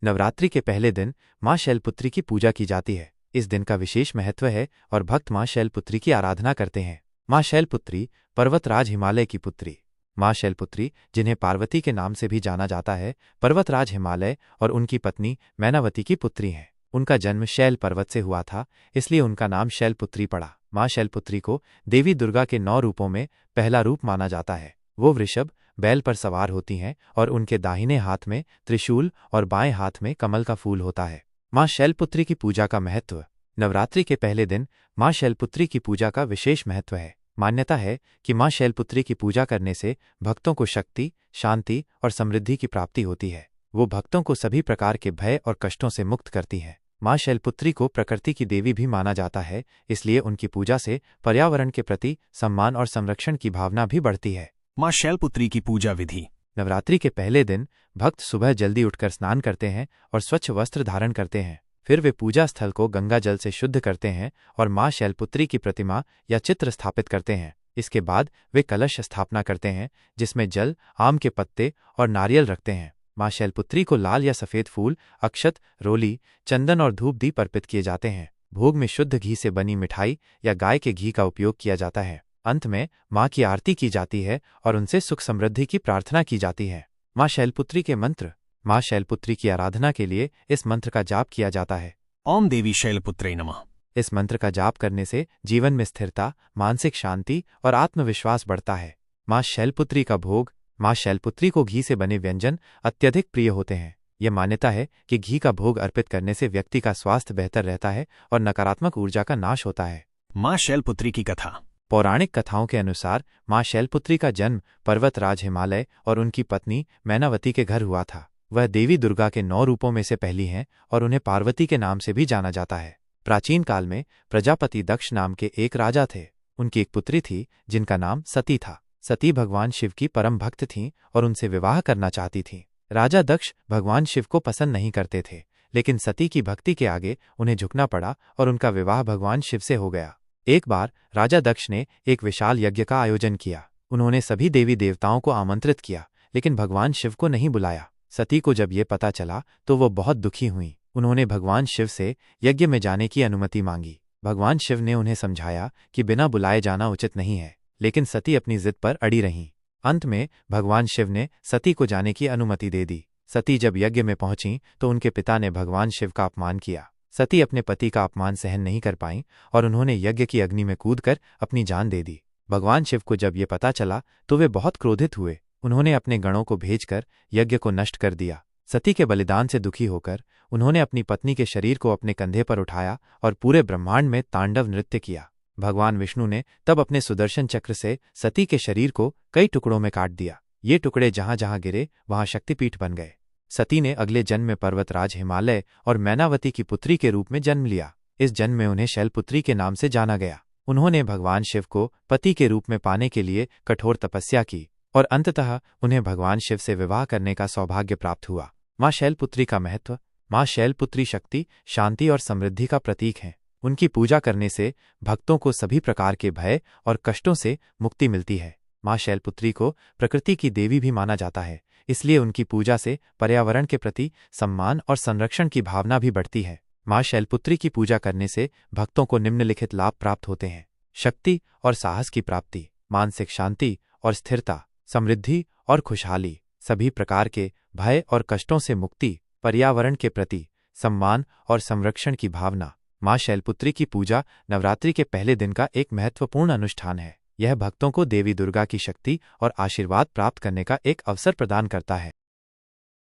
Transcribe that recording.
नवरात्रि के पहले दिन माँ शैलपुत्री की पूजा की जाती है। इस दिन का विशेष महत्व है और भक्त माँ शैलपुत्री की आराधना करते हैं। माँ शैलपुत्री पर्वतराज हिमालय की पुत्री। माँ शैलपुत्री, जिन्हें पार्वती के नाम से भी जाना जाता है, पर्वतराज हिमालय और उनकी पत्नी मैनावती की पुत्री हैं। उनका जन्म शैल पर्वत से हुआ था, इसलिए उनका नाम शैलपुत्री पड़ा। माँ शैलपुत्री को देवी दुर्गा के 9 रूपों में पहला रूप माना जाता है। वो वृषभ, बैल पर सवार होती हैं और उनके दाहिने हाथ में त्रिशूल और बाएं हाथ में कमल का फूल होता है। माँ शैलपुत्री की पूजा का महत्व। नवरात्रि के पहले दिन माँ शैलपुत्री की पूजा का विशेष महत्व है। मान्यता है कि माँ शैलपुत्री की पूजा करने से भक्तों को शक्ति, शांति और समृद्धि की प्राप्ति होती है। वो भक्तों को सभी प्रकार के भय और कष्टों से मुक्त करती हैं। माँ शैलपुत्री को प्रकृति की देवी भी माना जाता है, इसलिए उनकी पूजा से पर्यावरण के प्रति सम्मान और संरक्षण की भावना भी बढ़ती है। माँ शैलपुत्री की पूजा विधि। नवरात्रि के पहले दिन भक्त सुबह जल्दी उठकर स्नान करते हैं और स्वच्छ वस्त्र धारण करते हैं। फिर वे पूजा स्थल को गंगा जल से शुद्ध करते हैं और माँ शैलपुत्री की प्रतिमा या चित्र स्थापित करते हैं। इसके बाद वे कलश स्थापना करते हैं, जिसमें जल, आम के पत्ते और नारियल रखते हैं। माँ शैलपुत्री को लाल या सफ़ेद फूल, अक्षत, रोली, चंदन और धूप दीप अर्पित किए जाते हैं। भोग में शुद्ध घी से बनी मिठाई या गाय के घी का उपयोग किया जाता है। अंत में माँ की आरती की जाती है और उनसे सुख समृद्धि की प्रार्थना की जाती है। माँ शैलपुत्री के मंत्र। माँ शैलपुत्री की आराधना के लिए इस मंत्र का जाप किया जाता है। ओम देवी शैलपुत्रै नमः। इस मंत्र का जाप करने से जीवन में स्थिरता, मानसिक शांति और आत्मविश्वास बढ़ता है। माँ शैलपुत्री का भोग। माँ शैलपुत्री को घी से बने व्यंजन अत्यधिक प्रिय होते हैं। यह मान्यता है कि घी का भोग अर्पित करने से व्यक्ति का स्वास्थ्य बेहतर रहता है और नकारात्मक ऊर्जा का नाश होता है। माँ शैलपुत्री की कथा। पौराणिक कथाओं के अनुसार माँ शैलपुत्री का जन्म पर्वतराज हिमालय और उनकी पत्नी मैनावती के घर हुआ था। वह देवी दुर्गा के 9 रूपों में से पहली हैं और उन्हें पार्वती के नाम से भी जाना जाता है। प्राचीन काल में प्रजापति दक्ष नाम के एक राजा थे। उनकी एक पुत्री थी जिनका नाम सती था। सती भगवान शिव की परम भक्त थीं और उनसे विवाह करना चाहती थीं। राजा दक्ष भगवान शिव को पसंद नहीं करते थे, लेकिन सती की भक्ति के आगे उन्हें झुकना पड़ा और उनका विवाह भगवान शिव से हो गया। एक बार राजा दक्ष ने एक विशाल यज्ञ का आयोजन किया। उन्होंने सभी देवी देवताओं को आमंत्रित किया, लेकिन भगवान शिव को नहीं बुलाया। सती को जब ये पता चला तो वो बहुत दुखी हुई। उन्होंने भगवान शिव से यज्ञ में जाने की अनुमति मांगी। भगवान शिव ने उन्हें समझाया कि बिना बुलाए जाना उचित नहीं है, लेकिन सती अपनी जिद पर अड़ी रहीं। अंत में भगवान शिव ने सती को जाने की अनुमति दे दी। सती जब यज्ञ में पहुंची तो उनके पिता ने भगवान शिव का अपमान किया। सती अपने पति का अपमान सहन नहीं कर पाईं और उन्होंने यज्ञ की अग्नि में कूदकर अपनी जान दे दी। भगवान शिव को जब ये पता चला तो वे बहुत क्रोधित हुए। उन्होंने अपने गणों को भेजकर यज्ञ को नष्ट कर दिया। सती के बलिदान से दुखी होकर उन्होंने अपनी पत्नी के शरीर को अपने कंधे पर उठाया और पूरे ब्रह्मांड में तांडव नृत्य किया। भगवान विष्णु ने तब अपने सुदर्शन चक्र से सती के शरीर को कई टुकड़ों में काट दिया। ये टुकड़े जहां जहां गिरे वहां शक्तिपीठ बन गए। सती ने अगले जन्म में पर्वतराज हिमालय और मैनावती की पुत्री के रूप में जन्म लिया। इस जन्म में उन्हें शैलपुत्री के नाम से जाना गया। उन्होंने भगवान शिव को पति के रूप में पाने के लिए कठोर तपस्या की और अंततः उन्हें भगवान शिव से विवाह करने का सौभाग्य प्राप्त हुआ। माँ शैलपुत्री का महत्व। माँ शैलपुत्री शक्ति, शांति और समृद्धि का प्रतीक हैं। उनकी पूजा करने से भक्तों को सभी प्रकार के भय और कष्टों से मुक्ति मिलती है। माँ शैलपुत्री को प्रकृति की देवी भी माना जाता है, इसलिए उनकी पूजा से पर्यावरण के प्रति सम्मान और संरक्षण की भावना भी बढ़ती है। माँ शैलपुत्री की पूजा करने से भक्तों को निम्नलिखित लाभ प्राप्त होते हैं: शक्ति और साहस की प्राप्ति, मानसिक शांति और स्थिरता, समृद्धि और खुशहाली, सभी प्रकार के भय और कष्टों से मुक्ति, पर्यावरण के प्रति सम्मान और संरक्षण की भावना। माँ शैलपुत्री की पूजा नवरात्रि के पहले दिन का एक महत्वपूर्ण अनुष्ठान है। यह भक्तों को देवी दुर्गा की शक्ति और आशीर्वाद प्राप्त करने का एक अवसर प्रदान करता है।